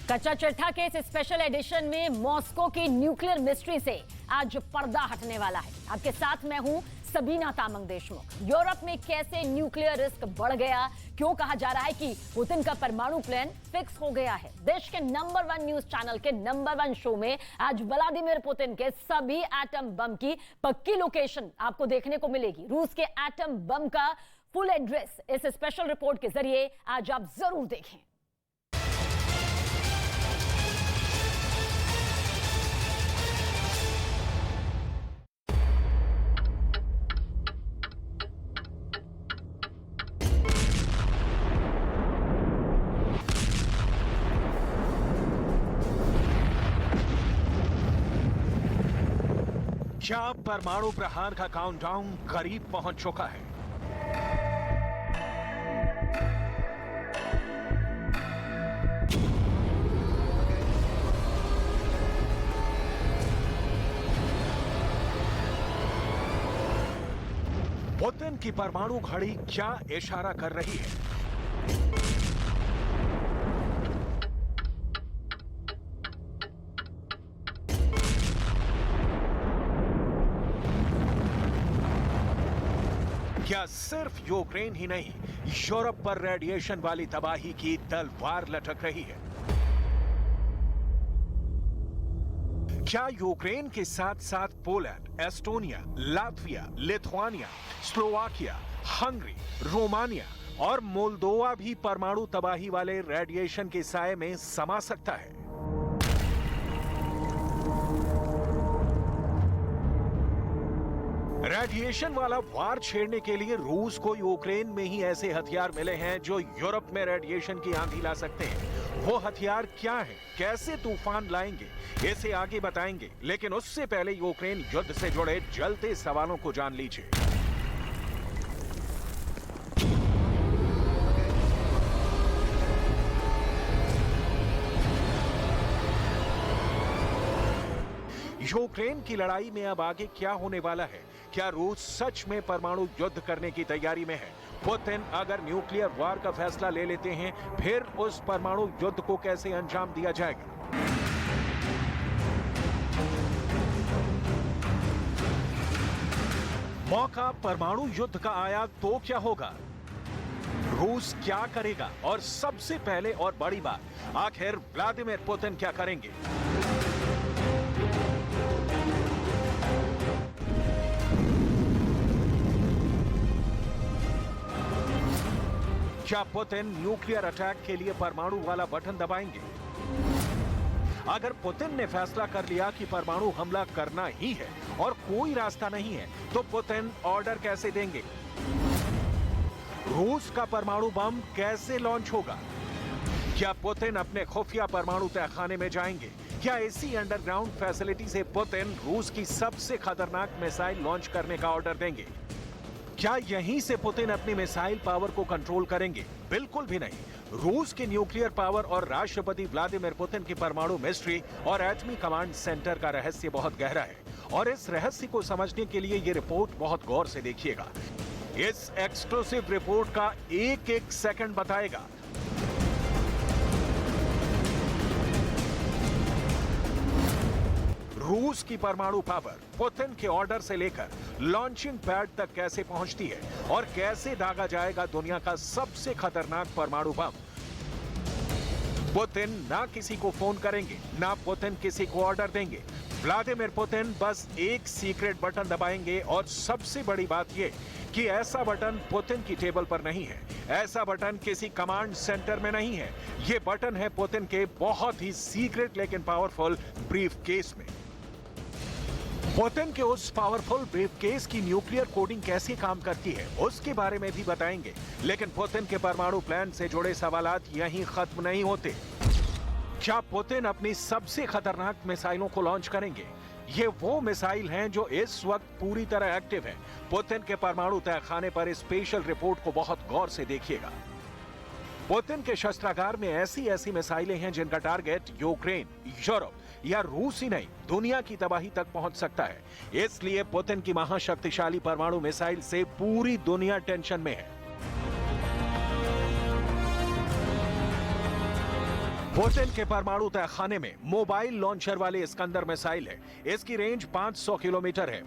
कच्चा चिट्ठा के इस स्पेशल एडिशन में मॉस्को की न्यूक्लियर मिस्ट्री से आज पर्दा हटने वाला है। आपके साथ मैं हूं सबीना तामंग देशमुख। यूरोप में कैसे न्यूक्लियर रिस्क बढ़ गया, क्यों कहा जा रहा है कि पुतिन का परमाणु प्लान फिक्स हो गया है। देश के नंबर 1 न्यूज चैनल के नंबर 1 शो में आज व्लादिमीर पुतिन के सभी एटम बम की पक्की लोकेशन आपको देखने को मिलेगी। रूस के एटम बम का फुल एड्रेस इस स्पेशल रिपोर्ट के जरिए आज आप जरूर देखें। क्या परमाणु प्रहार का काउंटडाउन करीब पहुंच चुका है? पुतिन की परमाणु घड़ी क्या इशारा कर रही है? क्या सिर्फ यूक्रेन ही नहीं, यूरोप पर रेडिएशन वाली तबाही की तलवार लटक रही है? क्या यूक्रेन के साथ साथ Poland, Estonia, Latvia, Lithuania, Slovakia, Hungary, Romania और मोल्दोवा भी परमाणु तबाही वाले रेडिएशन के साए में समा सकता है? रेडिएशन वाला वार छेड़ने के लिए रूस को यूक्रेन में ही ऐसे हथियार मिले हैं जो यूरोप में रेडिएशन की आंधी ला सकते हैं। वो हथियार क्या हैं? कैसे तूफान लाएंगे? इसे आगे बताएंगे, लेकिन उससे पहले यूक्रेन युद्ध से जुड़े जलते सवालों को जान लीजिए। यूक्रेन की लड़ाई में अब आगे क्या होने वाला है? क्या रूस सच में परमाणु युद्ध करने की तैयारी में है? पुतिन अगर न्यूक्लियर वार का फैसला ले लेते हैं, फिर उस परमाणु युद्ध को कैसे अंजाम दिया जाएगा? मौका परमाणु युद्ध का आया तो क्या होगा? रूस क्या करेगा? और सबसे पहले और बड़ी बात, आखिर व्लादिमीर पुतिन क्या करेंगे? क्या पुतिन न्यूक्लियर अटैक के लिए परमाणु वाला बटन दबाएंगे? अगर पुतिन ने फैसला कर लिया कि परमाणु हमला करना ही है और कोई रास्ता नहीं है, तो पुतिन ऑर्डर कैसे देंगे? रूस का परमाणु बम कैसे लॉन्च होगा? क्या पुतिन अपने खुफिया परमाणु तहखाने में जाएंगे? क्या इसी अंडरग्राउंड फैसिलिटी से पुतिन रूस की सबसे खतरनाक मिसाइल लॉन्च करने का ऑर्डर देंगे? क्या यहीं से पुतिन अपनी मिसाइल पावर को कंट्रोल करेंगे? बिल्कुल भी नहीं। रूस की न्यूक्लियर पावर और राष्ट्रपति व्लादिमीर पुतिन की परमाणु मिस्ट्री और एटमी कमांड सेंटर का रहस्य बहुत गहरा है, और इस रहस्य को समझने के लिए ये रिपोर्ट बहुत गौर से देखिएगा। इस एक्सक्लूसिव रिपोर्ट का एक एक सेकंड बताएगा रूस की परमाणु पावर पुतिन के ऑर्डर से लेकर लॉन्चिंग पैड तक कैसे पहुंचती है, और कैसे दागा जाएगा दुनिया का सबसे खतरनाक परमाणु बम। पुतिन ना किसी को फोन करेंगे, ना पुतिन किसी को ऑर्डर देंगे। व्लादिमीर पुतिन बस एक सीक्रेट बटन दबाएंगे, और सबसे बड़ी बात यह कि ऐसा बटन पुतिन की टेबल पर नहीं है, ऐसा बटन किसी कमांड सेंटर में नहीं है। यह बटन है पुतिन के बहुत ही सीक्रेट लेकिन पावरफुल ब्रीफकेस में। पुतिन के उस पावरफुल ब्रीफकेस की न्यूक्लियर कोडिंग कैसे काम करती है, उसके बारे में भी बताएंगे। लेकिन पुतिन के परमाणु प्लान से जुड़े सवालात यहीं खत्म नहीं होते। क्या पुतिन अपनी सबसे खतरनाक मिसाइलों को लॉन्च करेंगे? ये वो मिसाइल हैं जो इस वक्त पूरी तरह एक्टिव हैं। पुतिन के परमाणु तहखाने पर इस स्पेशल रिपोर्ट को बहुत गौर से देखिएगा। पुतिन के शस्त्रागार में ऐसी ऐसी मिसाइलें हैं जिनका टारगेट यूक्रेन, यूरोप या रूस ही नहीं, दुनिया की तबाही तक पहुंच सकता है। इसलिए पुतिन की महाशक्तिशाली परमाणु मिसाइल से पूरी दुनिया टेंशन में है। पुतिन के परमाणु तहखाने में मोबाइल लॉन्चर वाले इस्कंदर मिसाइल है। इसकी रेंज 500 किलोमीटर है।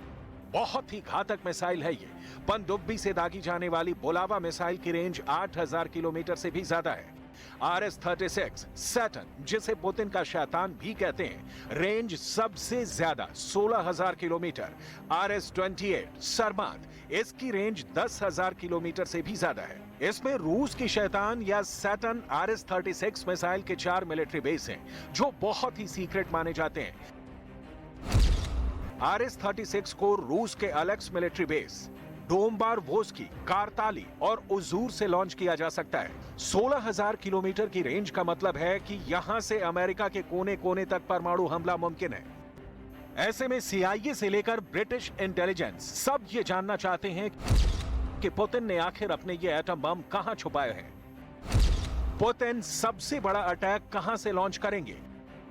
बहुत ही घातक मिसाइल है ये। पनडुब्बी से दागी जाने वाली बुलावा मिसाइल की रेंज 8000 किलोमीटर से भी ज्यादा है। RS-36 सैटर्न, जिसे पुतिन का शैतान भी कहते हैं, रेंज सबसे ज्यादा 16000 किलोमीटर। RS-28 सरमाद, इसकी रेंज 10000 किलोमीटर से भी ज्यादा है। इसमें रूस की शैतान या सैटर्न RS-36 मिसाइल के 4 मिलिट्री बेस हैं, जो बहुत ही सीक्रेट माने जाते हैं। RS-36 को रूस के अलेक्स मिलिट्री बेस, डोम्बारोवस्की, कारताली और उजूर से लॉन्च किया जा सकता है। 16000 किलोमीटर की रेंज का मतलब है कि यहां से अमेरिका के कोने कोने तक परमाणु हमला मुमकिन है। ऐसे में CIA से लेकर ब्रिटिश इंटेलिजेंस सब ये जानना चाहते हैं कि पुतिन ने आखिर अपने ये एटम बम कहां छुपाए हैं। पुतिन सबसे बड़ा अटैक कहां से लॉन्च करेंगे,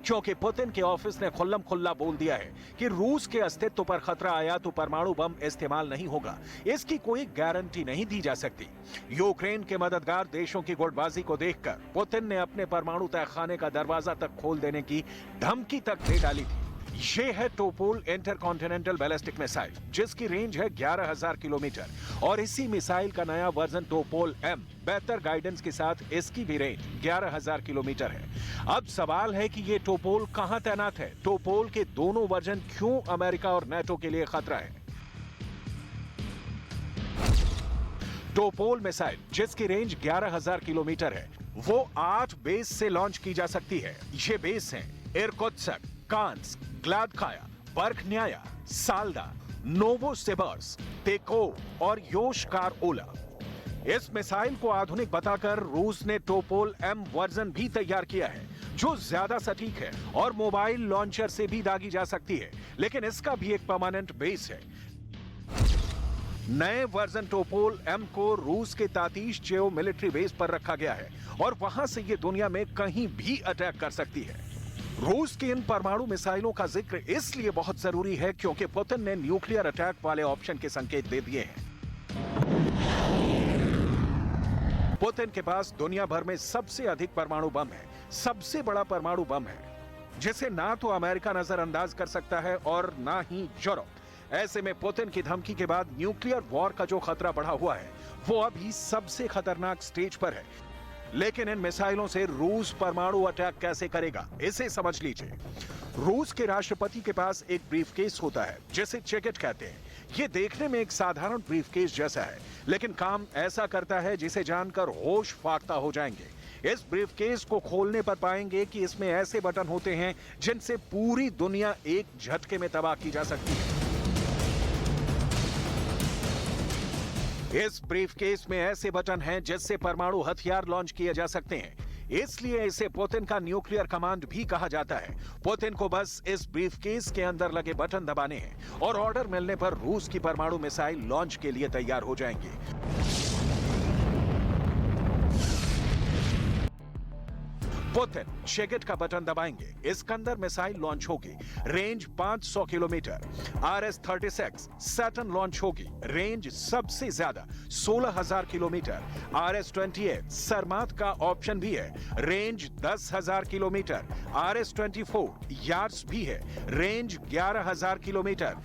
क्योंकि पुतिन के ऑफिस ने खुल्लम खुल्ला बोल दिया है कि रूस के अस्तित्व पर खतरा आया तो परमाणु बम इस्तेमाल नहीं होगा। इसकी कोई गारंटी नहीं दी जा सकती। यूक्रेन के मददगार देशों की गुटबाजी को देखकर पुतिन ने अपने परमाणु तहखाने का दरवाजा तक खोल देने की धमकी तक दे डाली थी। ये है टोपोल इंटरकॉन्टिनेंटल बैलिस्टिक मिसाइल, जिसकी रेंज है 11000 किलोमीटर और इसी मिसाइल का नया वर्जन टोपोल M बेहतर गाइडेंस के साथ इसकी भी रेंज 11000 किलोमीटर है। अब सवाल है कि ये टोपोल कहां तैनात है। टोपोल के दोनों वर्जन क्यों अमेरिका और नेटो के लिए खतरा है। टोपोल मिसाइल, जिसकी रेंज 11000 किलोमीटर है, वो 8 बेस से लॉन्च की जा सकती है। ये बेस हैं इरकुत्स्क, कांस्क, ग्लादकाया, बर्खन्याया, साल्दा, नोवोसिबिर्स्क, तेकोव और योशकार ओला। इस मिसाइल को आधुनिक बताकर रूस ने टोपोल M वर्जन भी तैयार किया है, जो ज्यादा सटीक है और मोबाइल लॉन्चर से भी दागी जा सकती है, लेकिन इसका भी एक परमानेंट बेस है। नए वर्जन टोपोल M को रूस के तातीश जेओ मिलिट्री बेस पर रखा गया है और वहां से ये दुनिया में कहीं भी अटैक कर सकती है। रूस की इन परमाणु मिसाइलों का जिक्र इसलिए बहुत जरूरी है क्योंकि पुतिन ने न्यूक्लियर अटैक वाले ऑप्शन के संकेत दे दिए हैं। पुतिन के पास दुनिया भर में सबसे अधिक परमाणु बम है, सबसे बड़ा परमाणु बम है, जिसे ना तो अमेरिका नजरअंदाज कर सकता है और ना ही यूरोप। ऐसे में पुतिन की धमकी के बाद न्यूक्लियर वॉर का जो खतरा बढ़ा हुआ है, वो अभी सबसे खतरनाक स्टेज पर है। लेकिन इन मिसाइलों से रूस परमाणु अटैक कैसे करेगा, इसे समझ लीजिए। रूस के राष्ट्रपति के पास एक ब्रीफकेस होता है, जिसे चेकेट कहते हैं। ये देखने में एक साधारण ब्रीफकेस जैसा है, लेकिन काम ऐसा करता है जिसे जानकर होश फाख्ता हो जाएंगे। इस ब्रीफकेस को खोलने पर पाएंगे कि इसमें ऐसे बटन होते हैं जिनसे पूरी दुनिया एक झटके में तबाह की जा सकती है। इस ब्रीफकेस में ऐसे बटन हैं जिससे परमाणु हथियार लॉन्च किए जा सकते हैं, इसलिए इसे पुतिन का न्यूक्लियर कमांड भी कहा जाता है। पुतिन को बस इस ब्रीफकेस के अंदर लगे बटन दबाने हैं और ऑर्डर मिलने पर रूस की परमाणु मिसाइल लॉन्च के लिए तैयार हो जाएंगे। पुतिन चेकेट का बटन दबाएंगे, इस्कंदर मिसाइल लॉन्च होगी, range 500 kilometre. RS-36 Saturn launch होगी, रेंज सबसे ज्यादा 16000 किलोमीटर। RS-28 सरमाद का ऑप्शन भी है, रेंज 10000 किलोमीटर। RS-24 यार्स भी है, range 11000 kilometre.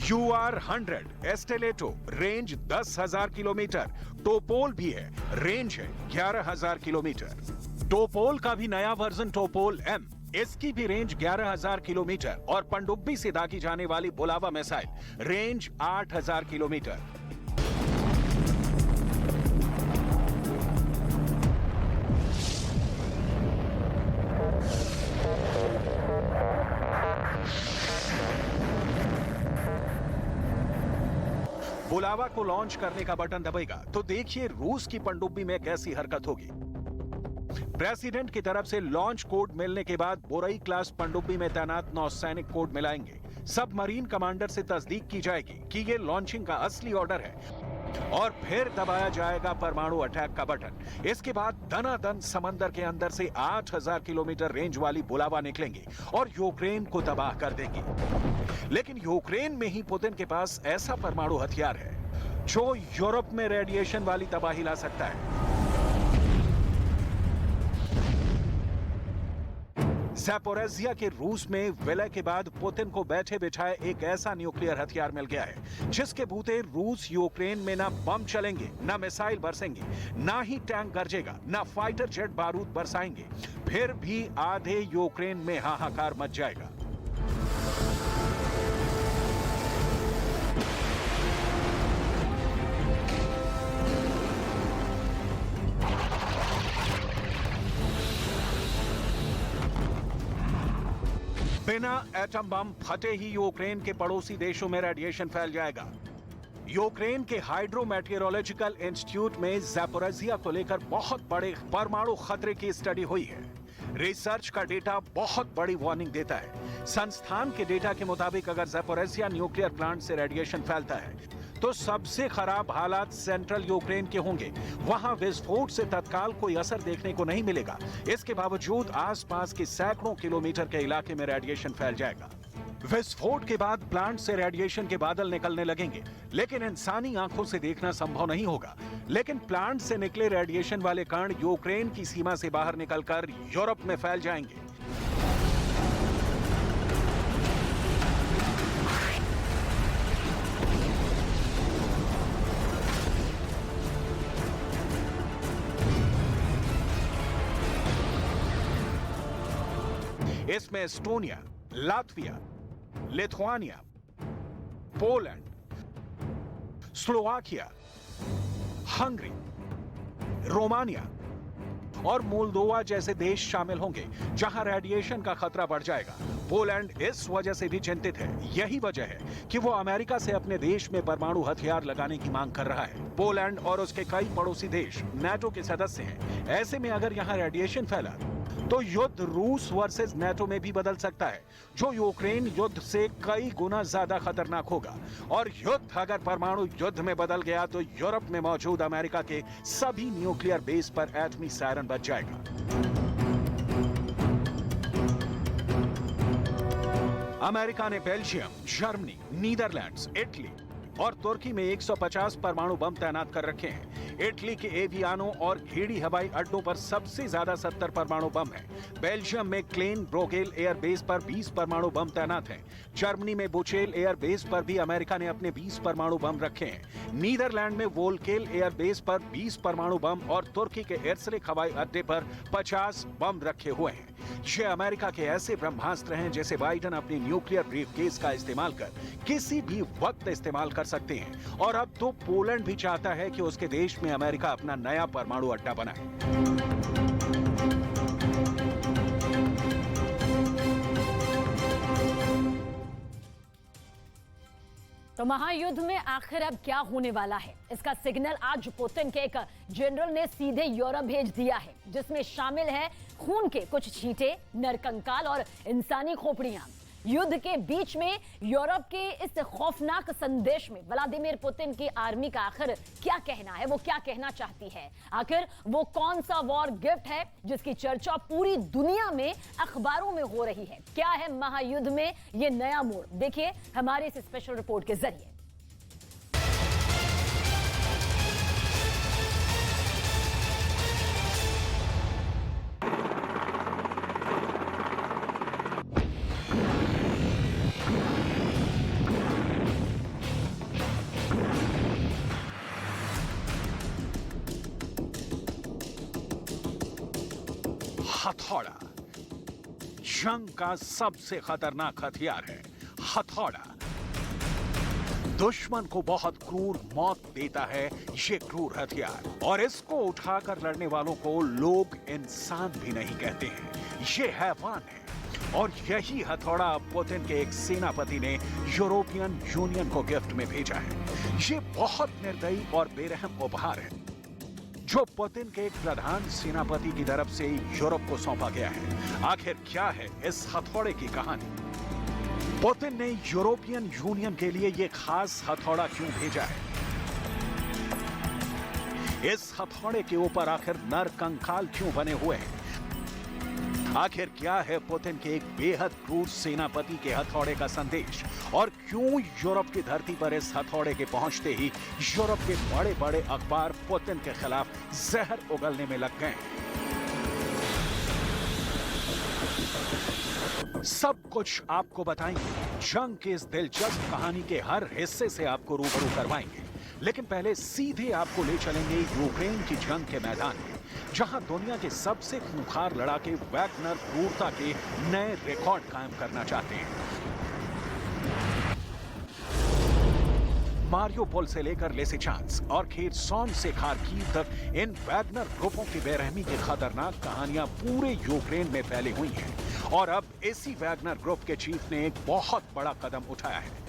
UR-100 Stiletto, range 10000 kilometre. Topol भी है, रेंज है 11000 किलोमीटर। टोपोल का भी नया वर्जन टोपोल M, इसकी भी रेंज 11000 किलोमीटर और पनडुब्बी से दागी जाने वाली बुलावा मिसाइल, रेंज 8000 किलोमीटर। बुलावा को लॉन्च करने का बटन दबेगा तो देखिए रूस की पनडुब्बी में कैसी हरकत होगी। प्रेसिडेंट की तरफ से लॉन्च कोड मिलने के बाद बोरई क्लास पनडुब्बी में तैनात नौसैनिक कोड मिलाएंगे। सबमरीन कमांडर से तस्दीक की जाएगी कि ये लॉन्चिंग का असली ऑर्डर है और फिर दबाया जाएगा परमाणु अटैक का बटन। इसके बाद दनादन समंदर के अंदर से 8000 किलोमीटर रेंज वाली बुलावा निकलेंगी और यूक्रेन को तबाह कर देंगी। लेकिन यूक्रेन में ही पुतिन के पास ऐसा परमाणु हथियार है जो यूरोप में रेडिएशन वाली तबाही ला सकता है। ज़ैपोरिज़िया के रूस में विलय के बाद पुतिन को बैठे बिठाए एक ऐसा न्यूक्लियर हथियार मिल गया है जिसके बूते रूस यूक्रेन में ना बम चलेंगे, ना मिसाइल बरसेंगे, ना ही टैंक गरजेगा, ना फाइटर जेट बारूद बरसाएंगे, फिर भी आधे यूक्रेन में हाहाकार मच जाएगा। बिना एटम बम फटे ही यूक्रेन के पड़ोसी देशों में रेडिएशन फैल जाएगा। यूक्रेन के हाइड्रोमेटेरोलॉजिकल इंस्टीट्यूट में ज़ैपोरिज़िया को लेकर बहुत बड़े परमाणु खतरे की स्टडी हुई है। रिसर्च का डेटा बहुत बड़ी वार्निंग देता है। संस्थान के डेटा के मुताबिक अगर ज़ैपोरिज़िया न्यूक्लियर प्लांट से रेडिएशन फैलता है तो सबसे खराब हालात सेंट्रल यूक्रेन के होंगे। वहां विस्फोट से तत्काल कोई असर देखने को नहीं मिलेगा। इसके बावजूद आसपास के सैकड़ों किलोमीटर के इलाके में रेडिएशन फैल जाएगा। विस्फोट के बाद प्लांट से रेडिएशन के बादल निकलने लगेंगे, लेकिन इंसानी आंखों से देखना संभव नहीं होगा। लेकिन प्लांट से निकले रेडिएशन वाले कण यूक्रेन की सीमा से बाहर निकलकर यूरोप में फैल जाएंगे। इसमें Estonia, Latvia, Lithuania, Poland, Slovakia, Hungary, Romania और मोल्दोवा जैसे देश शामिल होंगे जहां रेडिएशन का खतरा बढ़ जाएगा। पोलैंड इस वजह से भी चिंतित है। यही वजह है कि वो अमेरिका से अपने देश में परमाणु हथियार लगाने की मांग कर रहा है। पोलैंड और उसके कई पड़ोसी देश नाटो के सदस्य हैं। ऐसे में अगर यहां रेडिएशन फैला तो युद्ध रूस वर्सेस नाटो में भी बदल सकता है, जो यूक्रेन युद्ध से कई गुना ज्यादा खतरनाक होगा। और युद्ध अगर परमाणु युद्ध में बदल गया तो यूरोप में मौजूद अमेरिका के सभी न्यूक्लियर बेस पर एटमी सायरन बज जाएगा। अमेरिका ने बेल्जियम, जर्मनी, नीदरलैंड्स, इटली और तुर्की में 150 परमाणु बम तैनात कर रखे हैं। इटली के एवियानो और घेड़ी हवाई अड्डों पर सबसे ज्यादा 70 परमाणु बम हैं। बेल्जियम में क्लेन ब्रोगेल एयर बेस पर 20 परमाणु बम तैनात हैं। जर्मनी में बुचेल एयर बेस पर भी अमेरिका ने अपने 20 परमाणु बम रखे हैं। नीदरलैंड में वोलकेल एयर बेस पर 20 परमाणु बम और तुर्की के एर्सलिक हवाई अड्डे पर 50 बम रखे हुए हैं। ये अमेरिका के ऐसे ब्रह्मास्त्र हैं जिसे बाइडेन अपनी न्यूक्लियर ब्रीफकेस का इस्तेमाल कर किसी भी वक्त इस्तेमाल कर सकते हैं। और अब तो पोलैंड भी चाहता है कि उसके देश में अमेरिका अपना नया परमाणु अड्डा बनाए। तो महायुद्ध में आखिर अब क्या होने वाला है, इसका सिग्नल आज पुतिन के एक जनरल ने सीधे यूरोप भेज दिया है, जिसमें शामिल है खून के कुछ छींटे, नरकंकाल और इंसानी खोपड़ियां। युद्ध के बीच में यूरोप के इस खौफनाक संदेश में व्लादिमीर पुतिन की आर्मी का आखिर क्या कहना है, वो क्या कहना चाहती है, आखिर वो कौन सा वॉर गिफ्ट है जिसकी चर्चा पूरी दुनिया में अखबारों में हो रही है। क्या है महायुद्ध में ये नया मोड़, देखिए हमारे इस स्पेशल रिपोर्ट के जरिए। हथौड़ा जंग का सबसे खतरनाक हथियार है। हथौड़ा दुश्मन को बहुत क्रूर मौत देता है ये क्रूर हथियार, और इसको उठाकर लड़ने वालों को लोग इंसान भी नहीं कहते हैं, ये हैवान है। और यही हथौड़ा अब पुतिन के एक सेनापति ने यूरोपियन यूनियन को गिफ्ट में भेजा है। ये बहुत निर्दयी और बेरहम उपहार है जो पुतिन के एक प्रधान सेनापति की तरफ से यूरोप को सौंपा गया है। आखिर क्या है इस हथौड़े की कहानी? पुतिन ने यूरोपियन यूनियन के लिए यह खास हथौड़ा क्यों भेजा है? इस हथौड़े के ऊपर आखिर नर कंकाल क्यों बने हुए हैं? आखिर क्या है पुतिन के एक बेहद क्रूर सेनापति के हथौड़े का संदेश, और क्यों यूरोप की धरती पर इस हथौड़े के पहुंचते ही यूरोप के बड़े बड़े अखबार पुतिन के खिलाफ जहर उगलने में लग गए? सब कुछ आपको बताएंगे, जंग की इस दिलचस्प कहानी के हर हिस्से से आपको रूबरू करवाएंगे। लेकिन पहले सीधे आपको ले चलेंगे यूक्रेन की जंग के मैदान में, जहां दुनिया के सबसे खूंखार लड़ाके वैगनर क्रूरता के नए रिकॉर्ड कायम करना चाहते हैं। मारियोपोल से लेकर लिसिचांस्क और खेरसोन से खार्किव तक इन वैगनर ग्रुपों की बेरहमी की खतरनाक कहानियां पूरे यूक्रेन में फैली हुई हैं। और अब इसी वैगनर ग्रुप के चीफ ने एक बहुत बड़ा कदम उठाया है।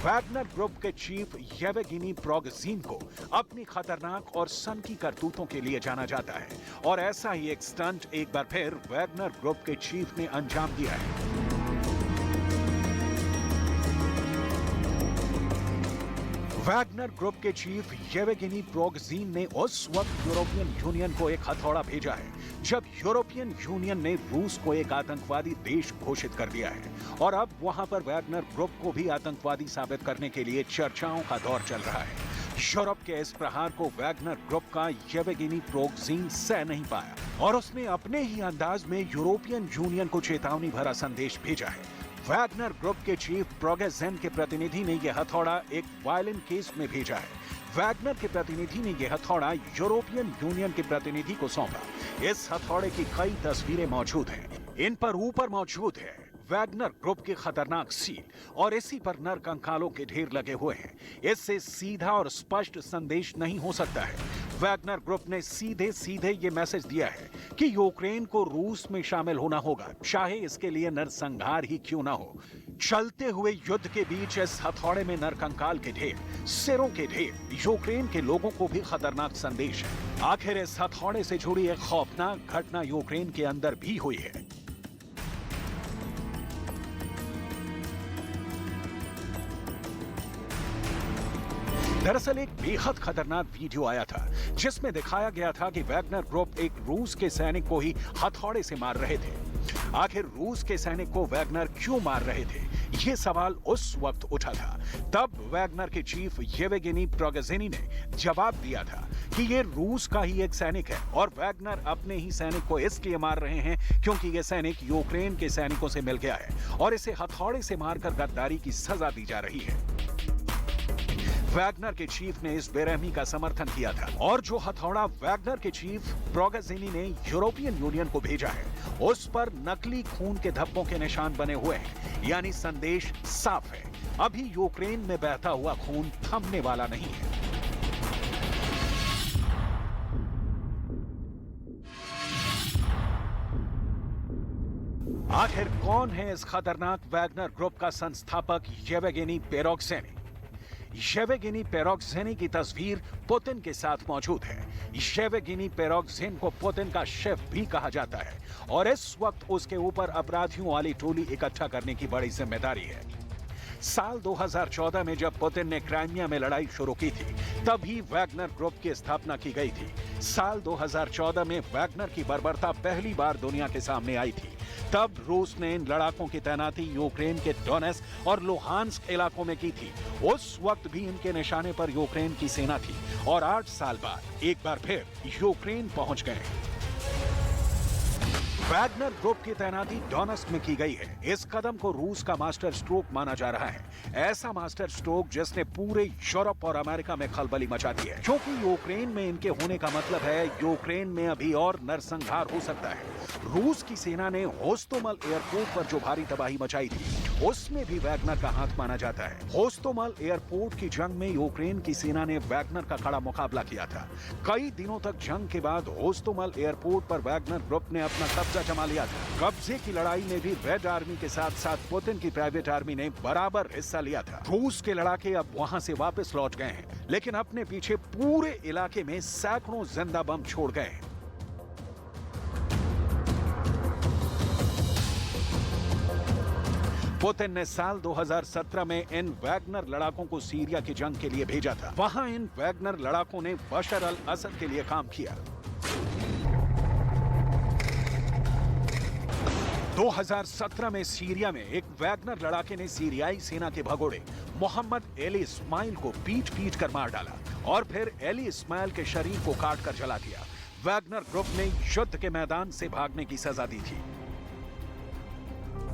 वैगनर ग्रुप के चीफ येवगेनी प्रिगोजिन को अपनी खतरनाक और सनकी करतूतों के लिए जाना जाता है, और ऐसा ही एक स्टंट एक बार फिर वैगनर ग्रुप के चीफ ने अंजाम दिया है। वैगनर ग्रुप के चीफ येवगेनी प्रिगोजिन ने उस वक्त यूरोपियन यूनियन को एक हथौड़ा भेजा है जब यूरोपियन यूनियन ने रूस को एक आतंकवादी देश घोषित कर दिया है, और अब वहां पर वैगनर ग्रुप को भी आतंकवादी साबित करने के लिए चर्चाओं का दौर चल रहा है। यूरोप के इस प्रहार को वैगनर ग्रुप का येवगेनी प्रिगोजिन सह नहीं पाया, और उसने अपने ही अंदाज में यूरोपियन यूनियन को चेतावनी भरा संदेश भेजा है। वैगनर ग्रुप के चीफ प्रिगोजिन के प्रतिनिधि ने यह हथौड़ा एक वायलेंट केस में भेजा है। वैगनर के प्रतिनिधि ने यह हथौड़ा यूरोपियन यूनियन के प्रतिनिधि को सौंपा। इस हथौड़े की कई तस्वीरें मौजूद हैं। इन पर ऊपर मौजूद है वैगनर ग्रुप की खतरनाक सील, और इसी पर नर कंकालों के ढेर लगे हुए हैं। इससे सीधा और स्पष्ट संदेश नहीं हो सकता है। वैगनर ग्रुप ने सीधे सीधे ये मैसेज दिया है कि यूक्रेन को रूस में शामिल होना होगा, चाहे इसके लिए नरसंहार ही क्यों ना हो। चलते हुए युद्ध के बीच इस हथौड़े में नरकंकाल के ढेर, सिरों के ढेर यूक्रेन के लोगों को भी खतरनाक संदेश है। आखिर इस हथौड़े से जुड़ी एक खौफनाक घटना यूक्रेन के अंदर भी हुई है। दरअसल एक बेहद खतरनाक वीडियो आया था जिसमें दिखाया गया था कि वैगनर ग्रुप एक रूस के सैनिक को ही हथौड़े से मार रहे थे। आखिर रूस के सैनिक को वैगनर क्यों मार रहे थे, ये सवाल उस वक्त उठा था। तब वैगनर के चीफ येवगेनी प्रिगोजिन ने जवाब दिया था कि ये रूस का ही एक सैनिक है, और वैगनर अपने ही सैनिक को इसलिए मार रहे हैं क्योंकि ये सैनिक यूक्रेन के सैनिकों से मिल गया है और इसे हथौड़े से मारकर गद्दारी की सजा दी जा रही है। वैगनर के चीफ ने इस बेरहमी का समर्थन किया था, और जो हथौड़ा वैगनर के चीफ प्रिगोजिन ने यूरोपियन यूनियन को भेजा है उस पर नकली खून के धब्बों के निशान बने हुए हैं। यानी संदेश साफ है, अभी यूक्रेन में बहता हुआ खून थमने वाला नहीं है। आखिर कौन है इस खतरनाक वैगनर ग्रुप का संस्थापक येवगेनी प्रिगोजिन? येवगेनी प्रिगोजिन की तस्वीर पुतिन के साथ मौजूद है। येवगेनी प्रिगोजिन को पुतिन का शेफ भी कहा जाता है, और इस वक्त उसके ऊपर अपराधियों वाली टोली इकट्ठा करने की बड़ी जिम्मेदारी है। साल 2014 में जब पुतिन ने क्राइमिया में लड़ाई शुरू की थी, तभी वैगनर ग्रुप की स्थापना की गई थी। साल 2014 में वैगनर की बर्बरता पहली बार दुनिया के सामने आई थी। तब रूस ने इन लड़ाकों की तैनाती यूक्रेन के डोनेट्स्क और लुहांस्क इलाकों में की थी। उस वक्त भी इनके निशाने पर यूक्रेन की सेना थी, और 8 साल बाद एक बार फिर यूक्रेन पहुंच गए। वैगनर ग्रुप की तैनाती डोनेट्स्क में की गई है। इस कदम को रूस का मास्टर स्ट्रोक माना जा रहा है, ऐसा मास्टर स्ट्रोक जिसने पूरे यूरोप और अमेरिका में खलबली मचा दी है, क्योंकि यूक्रेन में इनके होने का मतलब है यूक्रेन में अभी और नरसंहार हो सकता है। रूस की सेना ने होस्टोमल एयरपोर्ट पर जो भारी तबाही मचाई थी, उसमें भी वैगनर का हाथ माना जाता है। होस्टोमल एयरपोर्ट की जंग में यूक्रेन की सेना ने वैगनर का कड़ा मुकाबला किया था। कई दिनों तक जंग के बाद होस्टोमल एयरपोर्ट पर वैगनर ग्रुप ने अपना कब्जा जमा लिया था। कब्जे की लड़ाई में भी रेड आर्मी के साथ साथ पुतिन की प्राइवेट आर्मी ने बराबर हिस्सा लिया था। रूस के लड़ाके अब वहां से वापस लौट गए हैं, लेकिन अपने पीछे पूरे इलाके में सैकड़ों जिंदा बम छोड़ गए हैं। पुतिन ने साल 2017 में इन वैगनर लड़ाकों को सीरिया की जंग के लिए भेजा था। वहां इन वैगनर लड़ाकों ने बशर अल असद के लिए काम किया। 2017 में सीरिया में एक वैगनर लड़ाके ने सीरियाई सेना के भगोड़े मोहम्मद एली इस्माइल को पीट कर मार डाला, और फिर एली इस्माइल के शरीर को काटकर जला दिया। वैगनर ग्रुप ने युद्ध के मैदान से भागने की सजा दी थी।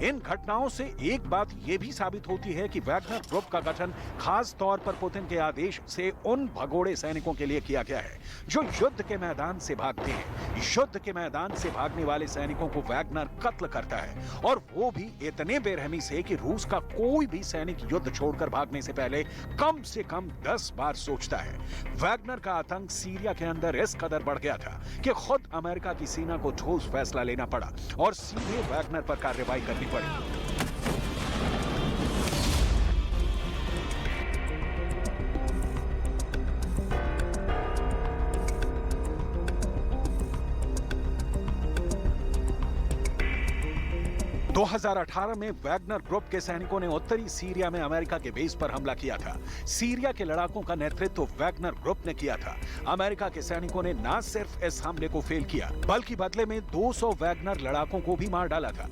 इन घटनाओं से एक बात यह भी साबित होती है कि वैगनर ग्रुप का गठन खास तौर पर पुतिन के आदेश से उन भगोड़े सैनिकों के लिए किया गया है जो युद्ध के मैदान से भागते हैं। युद्ध के मैदान से भागने वाले सैनिकों को वैगनर कत्ल करता है, और वो भी इतने बेरहमी से कि रूस का कोई भी सैनिक युद्ध छोड़कर भागने से पहले कम से कम 10 बार सोचता है। वैगनर का आतंक सीरिया के अंदर इस कदर बढ़ गया था कि खुद अमेरिका की सेना को ठोस फैसला लेना पड़ा और सीधे वैगनर पर कार्रवाई करनी पड़ी। 2018 में वैगनर ग्रुप के सैनिकों ने उत्तरी सीरिया में अमेरिका के बेस पर हमला किया था। सीरिया के लड़ाकों का नेतृत्व वैगनर ग्रुप ने किया था। अमेरिका के सैनिकों ने न सिर्फ इस हमले को फेल किया, बल्कि बदले में 200 वैगनर लड़ाकों को भी मार डाला था।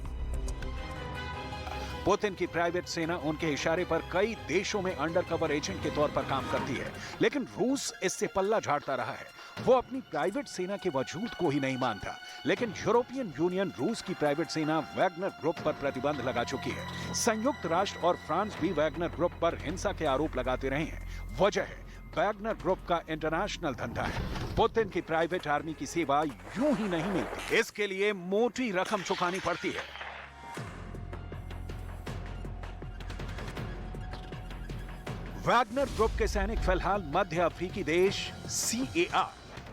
पुतिन की प्राइवेट सेना उनके इशारे पर कई देशों में अंडरकवर एजेंट के तौर पर काम करती है, लेकिन रूस इससे पल्ला झाड़ता रहा है। वो अपनी प्राइवेट सेना के वजूद को ही नहीं मानता, लेकिन यूरोपियन यूनियन रूस की प्राइवेट सेना वैगनर ग्रुप पर प्रतिबंध लगा चुकी है। संयुक्त राष्ट्र और फ्रांस भी वैगनर ग्रुप पर हिंसा के आरोप लगाते रहे हैं। वजह है वैगनर ग्रुप का इंटरनेशनल धंधा है। पुतिन की प्राइवेट आर्मी की सेवा यूं ही नहीं मिलती, इसके लिए मोटी रकम चुकानी पड़ती है। वैगनर ग्रुप के सैनिक फिलहाल मध्य अफ्रीकी देश CAR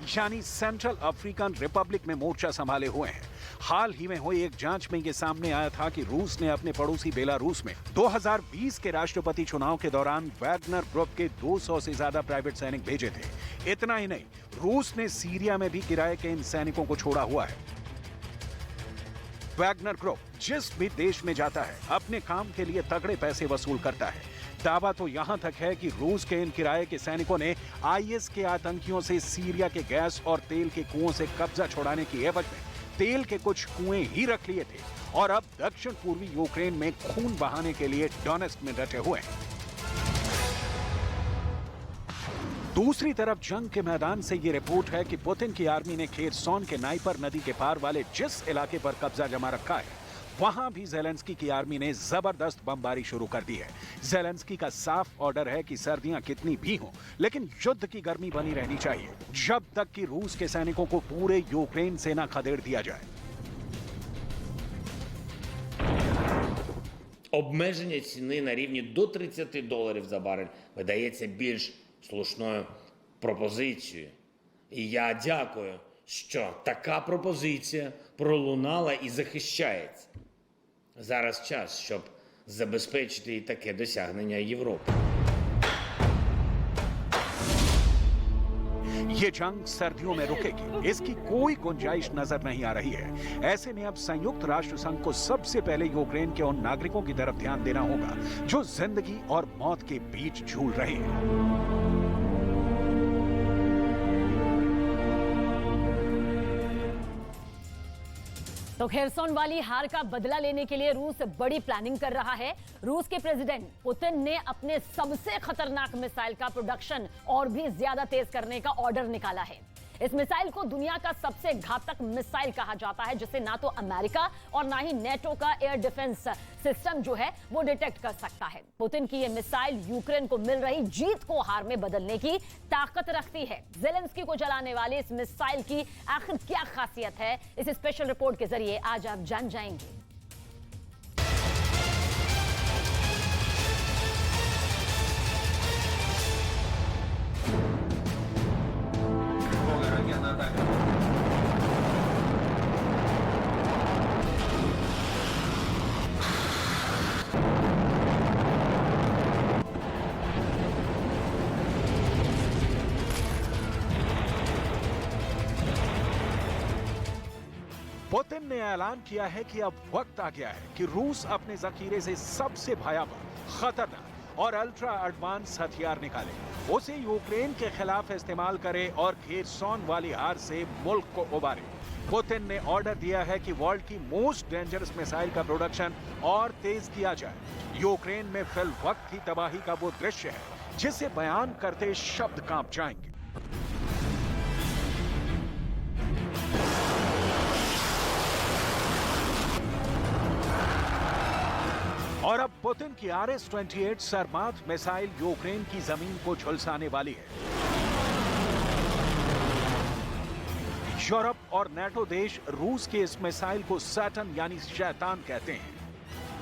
यानी सेंट्रल अफ्रीकन रिपब्लिक में मोर्चा संभाले हुए हैं। हाल ही में हुई एक जांच में यह सामने आया था कि रूस ने अपने पड़ोसी बेलारूस में 2020 के राष्ट्रपति चुनाव के दौरान वैगनर ग्रुप के 200 से ज्यादा प्राइवेट सैनिक भेजे थे। इतना ही नहीं, रूस ने सीरिया में भी किराए के इन सैनिकों को छोड़ा हुआ है। वैगनर ग्रुप जिस भी देश में जाता है अपने काम के लिए तगड़े पैसे वसूल करता है। दावा तो यहां तक है कि रूस के इन किराए के सैनिकों ने IS के आतंकियों से सीरिया के गैस और तेल के कुओं से कब्जा छुड़ाने की एवज में तेल के कुछ कुएं ही रख लिए थे और अब दक्षिण पूर्वी यूक्रेन में खून बहाने के लिए डोनेस्क में डटे हुए हैं। दूसरी तरफ जंग के मैदान से ये रिपोर्ट है कि पुतिन की आर्मी ने खेरसोन के नाइपर नदी के पार वाले जिस इलाके पर कब्जा जमा रखा है, वहां भी ज़ेलेंस्की की आर्मी ने जबरदस्त बमबारी शुरू कर दी है। ज़ेलेंस्की का साफ ऑर्डर है कि सर्दियां कितनी भी हों, लेकिन युद्ध की गर्मी बनी रहनी चाहिए जब तक कि रूस के सैनिकों को पूरे यूक्रेन से न खदेड़ दिया जाए। Обмеження ціни на рівні до $30 за барель видається більш слушною пропозицією. І я дякую, що така пропозиція пролунала і захищається. Зараз час, щоб забезпечити і таке досягнення Європи. ये जंग सर्दियों में रुकेगी, इसकी कोई गुंजाइश नजर नहीं आ रही है। ऐसे में अब संयुक्त राष्ट्र संघ को सबसे पहले यूक्रेन के उन नागरिकों की तरफ ध्यान देना होगा जो जिंदगी और मौत के बीच झूल रहे हैं। तो खेरसोन वाली हार का बदला लेने के लिए रूस बड़ी प्लानिंग कर रहा है। रूस के प्रेसिडेंट पुतिन ने अपने सबसे खतरनाक मिसाइल का प्रोडक्शन और भी ज्यादा तेज करने का ऑर्डर निकाला है। इस मिसाइल को दुनिया का सबसे घातक मिसाइल कहा जाता है, जिसे ना तो अमेरिका और ना ही नेटो का एयर डिफेंस सिस्टम जो है वो डिटेक्ट कर सकता है। पुतिन की यह मिसाइल यूक्रेन को मिल रही जीत को हार में बदलने की ताकत रखती है। ज़ेलेंस्की को जलाने वाले इस मिसाइल की आखिर क्या खासियत है, इस स्पेशल रिपोर्ट के जरिए आज आप जान जाएंगे। पुतिन ने ऐलान किया है कि अब वक्त आ गया है कि रूस अपने जखीरे से सबसे भयावह, खतरनाक और अल्ट्रा एडवांस हथियार निकाले, उसे यूक्रेन के खिलाफ इस्तेमाल करे और खेरसोन वाली हार से मुल्क को उबारे। पुतिन ने ऑर्डर दिया है कि वर्ल्ड की मोस्ट डेंजरस मिसाइल का प्रोडक्शन और तेज किया जाए। यूक्रेन में फिल वक्त ही तबाही का वो दृश्य है जिसे बयान करते शब्द कांप जाएंगे। और अब पुतिन की RS-28 सरमाथ मिसाइल यूक्रेन की जमीन को झुलसाने वाली है। यूरोप और नेटो देश रूस के इस मिसाइल को सैटन यानी शैतान कहते हैं।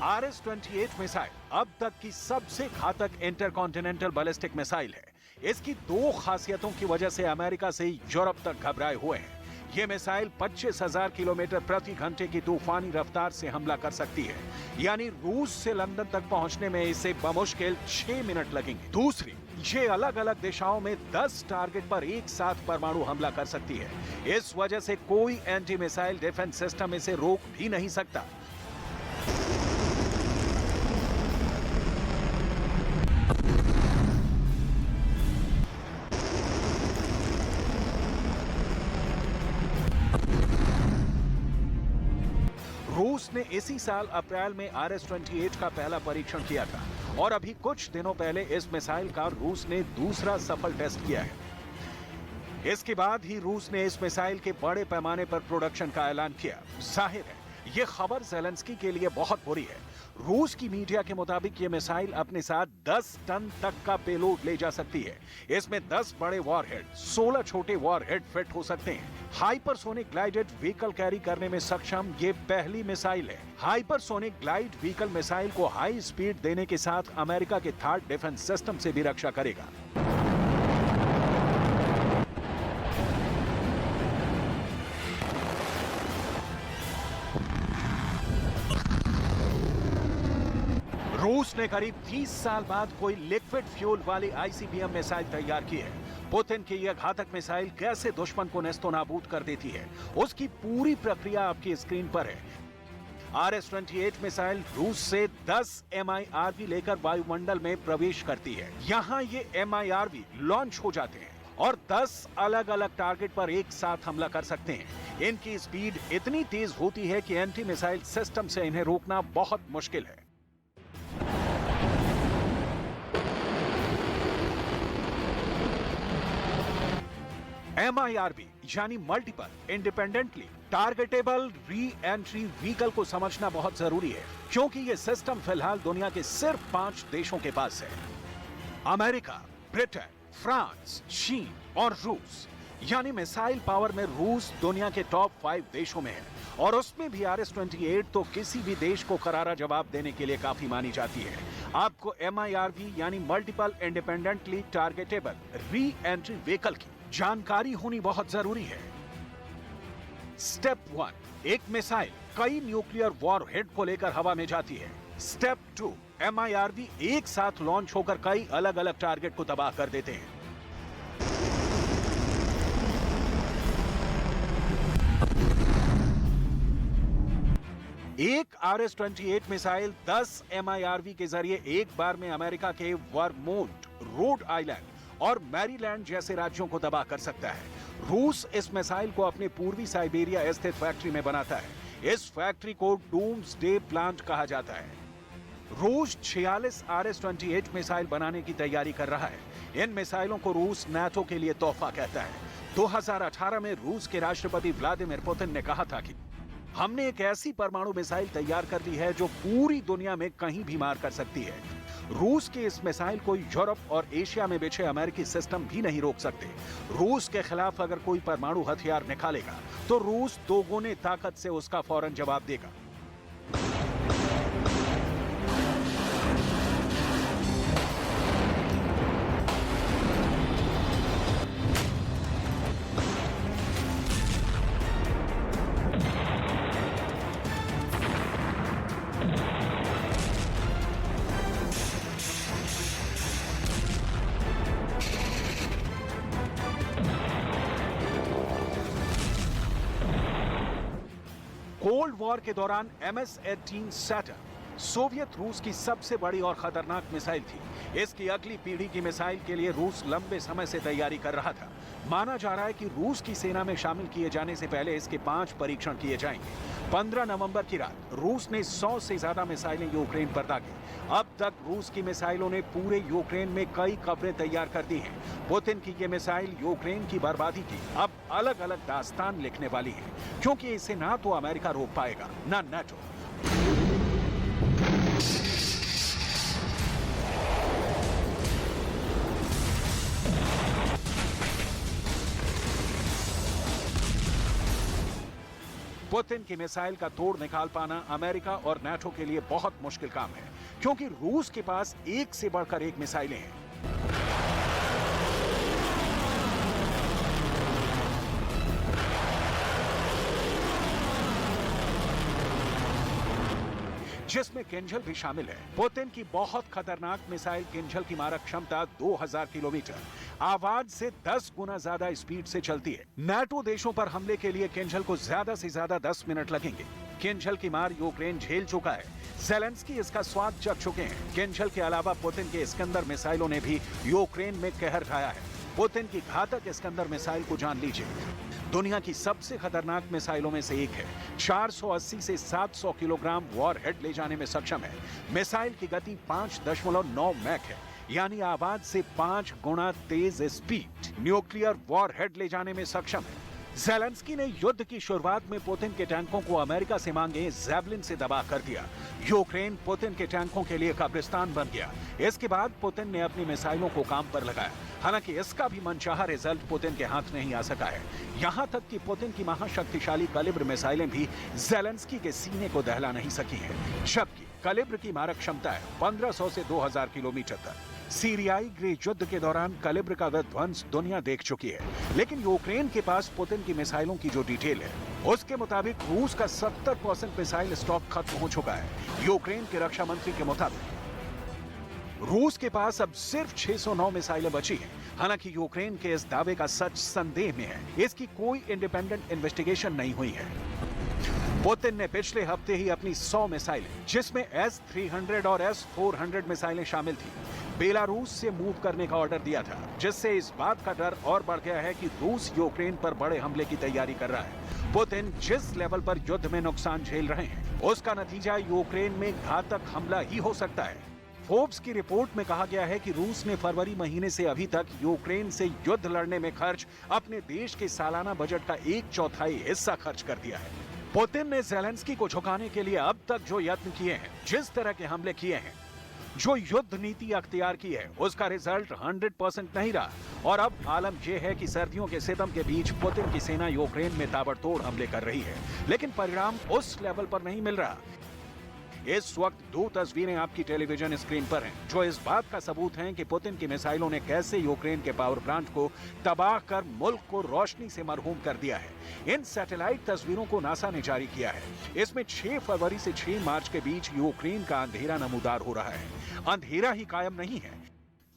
RS-28 मिसाइल अब तक की सबसे घातक इंटरकॉन्टिनेंटल बैलिस्टिक मिसाइल है। इसकी दो खासियतों की वजह से अमेरिका से यूरोप तक घबराए हुए हैं। यह मिसाइल 25,000 किलोमीटर प्रति घंटे की तूफानी रफ्तार से हमला कर सकती है, यानी रूस से लंदन तक पहुंचने में इसे बमुश्किल 6 मिनट लगेंगे। दूसरी, ये अलग अलग दिशाओं में 10 टारगेट पर एक साथ परमाणु हमला कर सकती है। इस वजह से कोई एंटी मिसाइल डिफेंस सिस्टम इसे रोक भी नहीं सकता। रूस ने इसी साल अप्रैल में RS-28 का पहला परीक्षण किया था और अभी कुछ दिनों पहले इस मिसाइल का रूस ने दूसरा सफल टेस्ट किया है। इसके बाद ही रूस ने इस मिसाइल के बड़े पैमाने पर प्रोडक्शन का ऐलान किया। जाहिर है, यह खबर ज़ेलेंस्की के लिए बहुत बुरी है। रूस की मीडिया के मुताबिक यह मिसाइल अपने साथ 10 टन तक का पेलोड ले जा सकती है। इसमें 10 बड़े वॉरहेड, 16 छोटे वॉरहेड फिट हो सकते हैं। हाइपरसोनिक ग्लाइडेड व्हीकल कैरी करने में सक्षम ये पहली मिसाइल है। हाइपरसोनिक ग्लाइड व्हीकल मिसाइल को हाई स्पीड देने के साथ अमेरिका के थार्ड डिफेंस सिस्टम से भी रक्षा करेगा। रूस ने करीब 30 साल बाद कोई लिक्विड फ्यूल वाली ICBM मिसाइल तैयार की है। पुतिन की यह घातक मिसाइल कैसे दुश्मन को नेस्तो नाबूद कर देती है, उसकी पूरी प्रक्रिया आपकी स्क्रीन पर है। RS-28 मिसाइल रूस से 10 MIRV लेकर वायुमंडल में प्रवेश करती है। यहाँ ये MIRV लॉन्च हो जाते हैं और 10 अलग अलग टारगेट पर एक साथ हमला कर सकते हैं। इनकी स्पीड इतनी तेज होती है कि एंटी मिसाइल सिस्टम से इन्हें रोकना बहुत मुश्किल है। MIRV यानी multiple independently targetable re entry vehicle को समझना बहुत जरूरी है, क्योंकि यह सिस्टम फिलहाल दुनिया के सिर्फ 5 देशों के पास है। अमेरिका, ब्रिटेन, फ्रांस, चीन और रूस। यानी मिसाइल पावर में रूस दुनिया के टॉप 5 देशों में है और उसमें भी RS-28 तो किसी भी देश को करारा जवाब देने के लिए काफी मानी जाती है। आपको MIRV यानी multiple independently targetable re entry vehicle की जानकारी होनी बहुत जरूरी है। स्टेप 1, एक मिसाइल कई न्यूक्लियर वॉरहेड को लेकर हवा में जाती है। स्टेप 2, MIRV एक साथ लॉन्च होकर कई अलग अलग टारगेट को तबाह कर देते हैं। एक RS-28 मिसाइल 10 MIRV के जरिए एक बार में अमेरिका के वर्मोंट, रोड आइलैंड और मैरीलैंड जैसे राज्यों को तबाह कर सकता है। रूस इस मिसाइल को अपने पूर्वी साइबेरिया स्थित फैक्ट्री में बनाता है। इस फैक्ट्री को डूम्सडे प्लांट कहा जाता है। रूस 46 RS-28 मिसाइल बनाने की तैयारी कर रहा है। इन मिसाइलों को रूस नाटो के लिए तोहफा कहता है। 2018 में रूस के राष्ट्रपति व्लादिमीर पुतिन ने कहा था कि हमने एक ऐसी परमाणु मिसाइल तैयार कर ली है जो पूरी दुनिया में कहीं भी मार कर सकती है। रूस के इस मिसाइल को यूरोप और एशिया में बिछे अमेरिकी सिस्टम भी नहीं रोक सकते। रूस के खिलाफ अगर कोई परमाणु हथियार निकालेगा तो रूस दोगुने ताकत से उसका फौरन जवाब देगा। कोल्ड वॉर के दौरान MS-18 सैटर्न सोवियत रूस की सबसे बड़ी और खतरनाक मिसाइल थी। इसकी अगली पीढ़ी की मिसाइल के लिए रूस लंबे समय से तैयारी कर रहा था। माना जा रहा है कि रूस की सेना में शामिल किए जाने से पहले इसके 5 परीक्षण किए जाएंगे। 15 नवंबर की रात रूस ने 100 से ज्यादा मिसाइलें यूक्रेन पर दागी। अब तक रूस की मिसाइलों ने पूरे यूक्रेन में कई कब्रें तैयार कर दी हैं। पुतिन की ये मिसाइल यूक्रेन की बर्बादी की अब अलग अलग दास्तान लिखने वाली है, क्योंकि इसे ना तो अमेरिका रोक पाएगा ना नाटो। पुतिन की मिसाइल का तोड़ निकाल पाना अमेरिका और नाटो के लिए बहुत मुश्किल काम है, क्योंकि रूस के पास एक से बढ़कर एक मिसाइलें हैं। जिसमें किंजल भी शामिल है। पुतिन की बहुत खतरनाक मिसाइल किंजल की मारक क्षमता 2000 किलोमीटर, आवाज से 10 गुना ज्यादा स्पीड से चलती है। नाटो देशों पर हमले के लिए किंजल को ज्यादा से ज्यादा 10 मिनट लगेंगे। किंजल की मार यूक्रेन झेल चुका है। ज़ेलेंस्की इसका स्वाद चख चुके हैं। किंजल के अलावा पुतिन के इस्कंदर मिसाइलों ने भी यूक्रेन में कहर ढाया है। पुतिन की घातक इस्कंदर मिसाइल को जान लीजिए, दुनिया की सबसे खतरनाक मिसाइलों में से एक है। 480 से 700 किलोग्राम वॉरहेड ले जाने में सक्षम है। मिसाइल की गति 5.9 मैक है, यानी आवाज से 5 गुना तेज स्पीड। न्यूक्लियर वॉरहेड ले जाने में सक्षम है। ज़ेलेंस्की ने युद्ध की शुरुआत में पुतिन के टैंकों को अमेरिका से मांगे ज़ैवलिन से दबा कर दिया। यूक्रेन पुतिन के टैंकों के लिए कब्रिस्तान बन गया। इसके बाद पुतिन ने अपनी मिसाइलों को काम पर लगाया। हालांकि इसका भी मनचाहा रिजल्ट पुतिन के हाथ नहीं आ सका है। यहां तक कि पुतिन की महाशक्तिशाली कैलिबर मिसाइलें भी ज़ेलेंस्की के सीने को दहला नहीं सकी हैं। जबकि कैलिबर की मारक क्षमता है 1500 से 2000 किलोमीटर तक। सीरियाई गृह युद्ध के दौरान कैलिबर का विध्वंस दुनिया देख चुकी है, लेकिन यूक्रेन के पास पुतिन की मिसाइलों की जो डिटेल है, उसके मुताबिक रूस का 70% मिसाइल स्टॉक खत्म हो चुका है। यूक्रेन के रक्षा मंत्री के मुताबिक रूस के पास अब सिर्फ 609 मिसाइलें बची हैं। हालांकि यूक्रेन के इस दावे का सच संदेह में है। इसकी कोई इंडिपेंडेंट इन्वेस्टिगेशन नहीं हुई है। पुतिन ने पिछले हफ्ते ही अपनी 100 मिसाइलें, जिसमें S-300 और S-400 मिसाइलें शामिल थी, बेलारूस से मूव करने का ऑर्डर दिया था, जिससे इस बात का डर और बढ़ गया है कि रूस यूक्रेन पर बड़े हमले की तैयारी कर रहा है। पुतिन जिस लेवल पर युद्ध में नुकसान झेल रहे हैं, उसका नतीजा यूक्रेन में घातक हमला ही हो सकता है। फोर्ब्स की रिपोर्ट में कहा गया है कि रूस ने फरवरी महीने से अभी तक यूक्रेन से युद्ध लड़ने में खर्च अपने देश के सालाना बजट का 1/4 हिस्सा खर्च कर दिया है। पुतिन ने ज़ेलेंस्की को झुकाने के लिए अब तक जो यत्न किए हैं, जिस तरह के हमले किए हैं, जो युद्ध नीति अख्तियार की है, उसका रिजल्ट 100% नहीं रहा। और अब आलम यह है कि सर्दियों के सितम के बीच पुतिन की सेना यूक्रेन में ताबड़तोड़ हमले कर रही है, लेकिन परिणाम उस लेवल पर नहीं मिल रहा। इस वक्त 2 तस्वीरें आपकी टेलीविजन स्क्रीन पर हैं, जो इस बात का सबूत हैं कि पुतिन की मिसाइलों ने कैसे यूक्रेन के पावर प्लांट को तबाह कर मुल्क को रोशनी से मरहूम कर दिया है। इन सैटेलाइट तस्वीरों को नासा ने जारी किया है। इसमें 6 फरवरी से 6 मार्च के बीच यूक्रेन का अंधेरा नमूदार हो रहा है। अंधेरा ही कायम नहीं है।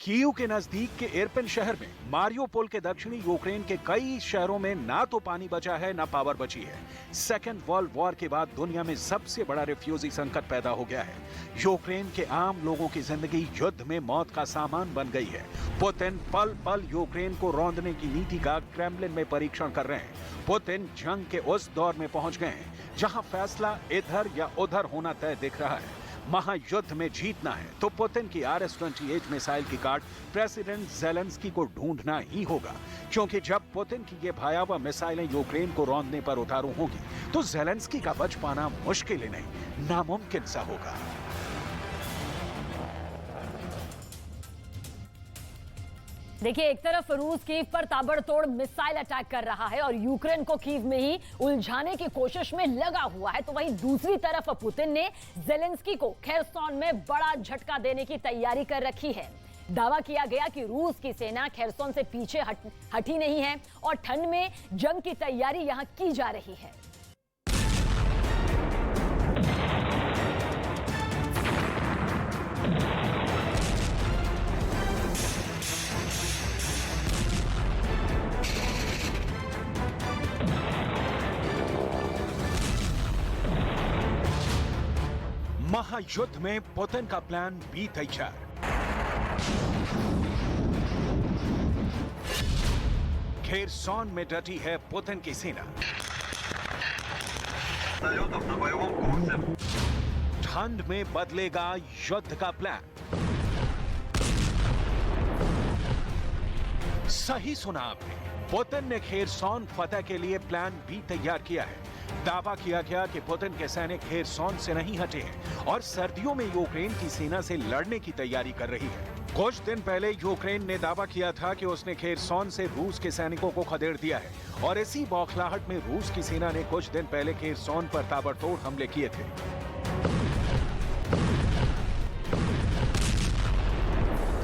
कीव के नजदीक के इरपिन शहर में, मारियोपोल के दक्षिणी यूक्रेन के कई शहरों में ना तो पानी बचा है, ना पावर बची है। सेकेंड वर्ल्ड वॉर के बाद दुनिया में सबसे बड़ा रिफ्यूजी संकट पैदा हो गया है। यूक्रेन के आम लोगों की जिंदगी युद्ध में मौत का सामान बन गई है। पुतिन पल पल यूक्रेन को रौंदने की नीति का क्रेमलिन में परीक्षण कर रहे हैं। पुतिन जंग के उस दौर में पहुंच गए हैं जहां फैसला इधर या उधर होना तय दिख रहा है। महायुद्ध में जीतना है तो पुतिन की RS-28 मिसाइल की काट प्रेसिडेंट ज़ेलेंस्की को ढूंढना ही होगा, क्योंकि जब पुतिन की ये भयावह मिसाइलें यूक्रेन को रौंदने पर उतारू होंगी, तो ज़ेलेंस्की का बच पाना मुश्किल ही नहीं, नामुमकिन सा होगा। देखिए, एक तरफ रूस कीव पर ताबड़तोड़ मिसाइल अटैक कर रहा है और यूक्रेन को कीव में ही उलझाने की कोशिश में लगा हुआ है, तो वहीं दूसरी तरफ पुतिन ने ज़ेलेंस्की को खेरसोन में बड़ा झटका देने की तैयारी कर रखी है। दावा किया गया कि रूस की सेना खेरसोन से पीछे हटी नहीं है और ठंड में जंग की तैयारी यहां की जा रही है। महायुद्ध में पुतिन का प्लान बी तैयार। खेरसॉन में डटी है पुतिन की सेना। Самолетов на боевом курсе. ठंड में बदलेगा युद्ध का प्लान। सही सुना आपने, पुतिन ने खेरसॉन फतह के लिए प्लान भी तैयार किया है। दावा किया गया कि पुतिन के सैनिक खेरसॉन से नहीं हटे हैं और सर्दियों में यूक्रेन की सेना से लड़ने की तैयारी कर रही है। कुछ दिन पहले यूक्रेन ने दावा किया था कि उसने खेरसॉन से रूस के सैनिकों को खदेड़ दिया है और इसी बौखलाहट में रूस की सेना ने कुछ दिन पहले खेरसॉन पर ताबड़तोड़ हमले किए थे।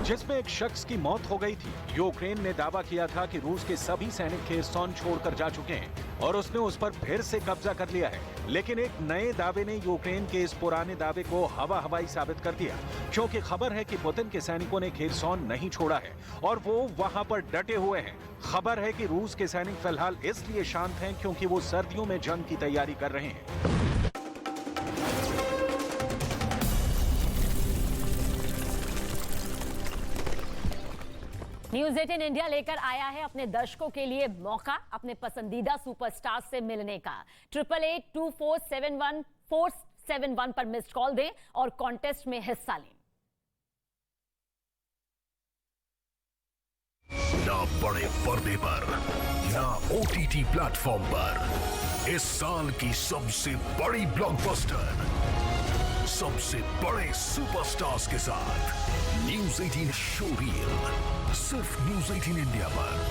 जिसमें एक शख्स की मौत हो गई थी। यूक्रेन ने दावा किया था कि रूस के सभी सैनिक खेरसॉन छोड़कर जा चुके हैं और उसने उस पर फिर से कब्जा कर लिया है। लेकिन एक नए दावे ने यूक्रेन के इस पुराने दावे को हवाई साबित कर दिया, क्योंकि खबर है कि पुतिन के सैनिकों ने खेरसॉन नहीं छोड़ा है और वो वहां पर डटे हुए हैं। खबर है कि रूस के सैनिक फिलहाल इसलिए शांत हैं क्योंकि वो सर्दियों में जंग की तैयारी कर रहे हैं। न्यूज 18 इंडिया लेकर आया है अपने दर्शकों के लिए मौका अपने पसंदीदा सुपरस्टार से मिलने का। 882471 पर मिस्ड कॉल दें और कॉन्टेस्ट में हिस्सा लें। ना बड़े पर्दे पर, ना OTT प्लेटफॉर्म पर, इस साल की सबसे बड़ी ब्लॉकबस्टर, सबसे बड़े सुपरस्टार्स के साथ न्यूज 18 शो रील, सिर्फ न्यूज 18 इंडिया पर।